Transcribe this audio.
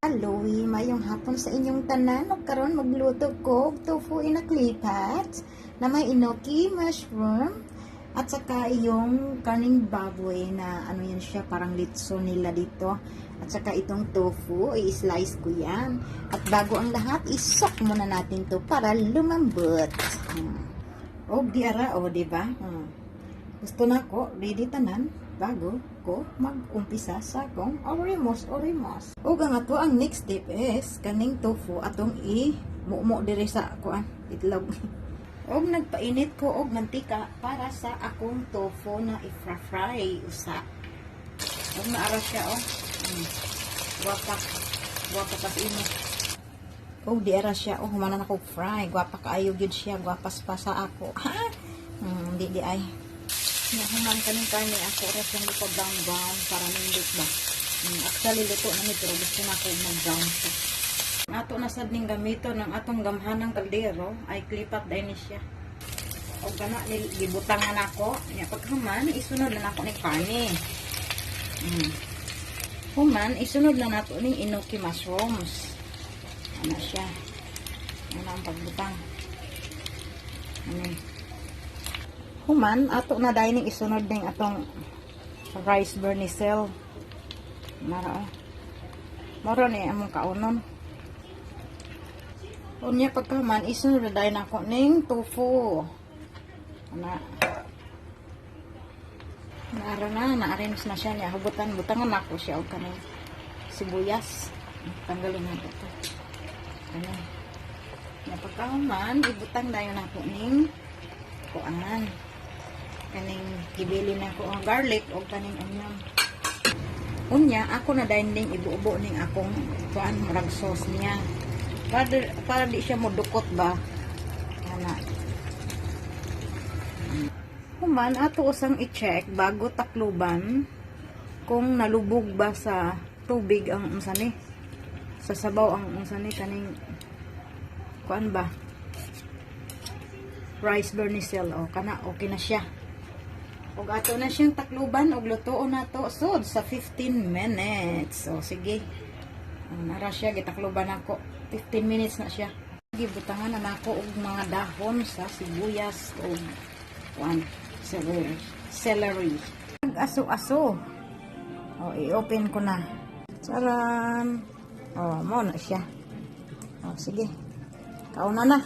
Aloy, mayong hapon sa inyong tanan. Ug karon magluto ko og tofu inaklipat na may inoki, mushroom, at saka yung karning baboy na ano yan siya, parang litso nila dito. At saka itong tofu, i-slice ko yan. At bago ang lahat, isok muna natin to para lumambot. O, diara, o, diba? Gusto na ko, ready tanan, bago ko mag-umpisa sa akong orimos. O, nga to, ang next step is, kaning tofu, atong i-mumo diri sa kuan itlog. Og nagpainit ko og mantika para sa akong tofu na i-fry usa. Og naara siya Guwapa pas init. Og diara siya humanan ako fry. Guwapa kaayo gyud siya, guwapas pa sa ako. Di ay. Nahuman kaning karne ako ras lang ko brown para nindot ba. Actually luto na ni pero gusto na ko mag-brown siya. Ato na sad ning gamito ng atong gamhanang kaldero ay klipat dai ni siya. Og kana gibutangan nako, nya paghuman isunod na nako ni karne. Human isunod na nato ning inoki mushrooms. Ana siya. Ana ang pagbutang. Human ato na dai ning isunod ning atong rice vermicell. Mara ni among kaunon. Unya pagkaman isunod na dahil ako ning tofu. Na-arrange na siya niya. Butangan ako siya o kanang sibuyas. Tanggalin na ito. Kanan. Na pagkaman, ibutang dahil na ako ning kuangan. Kaning ibili na ako ang garlic o kaning onion. Unya, ako na dahil ding ibuubo ning akong kuan marag sauce niya. Para di siya modukot ba. Ana. Human ato usang i-check bago takluban kung nalubog ba sa tubig ang unsani. Sa sabaw ang unsani kaning kuan ba? Rice vermicell o kana okay na siya. Og ato na siyang takluban og lutuon nato sud sa 15 minutes. So sige. Nara siya gitakluban ako. 15 minutes na siya. Gibutangan na nako og mga dahon sa sibuyas o celery. Nag-aso-aso. O, i-open ko na. Charan! O, mo na siya. O, sige. Kauna na.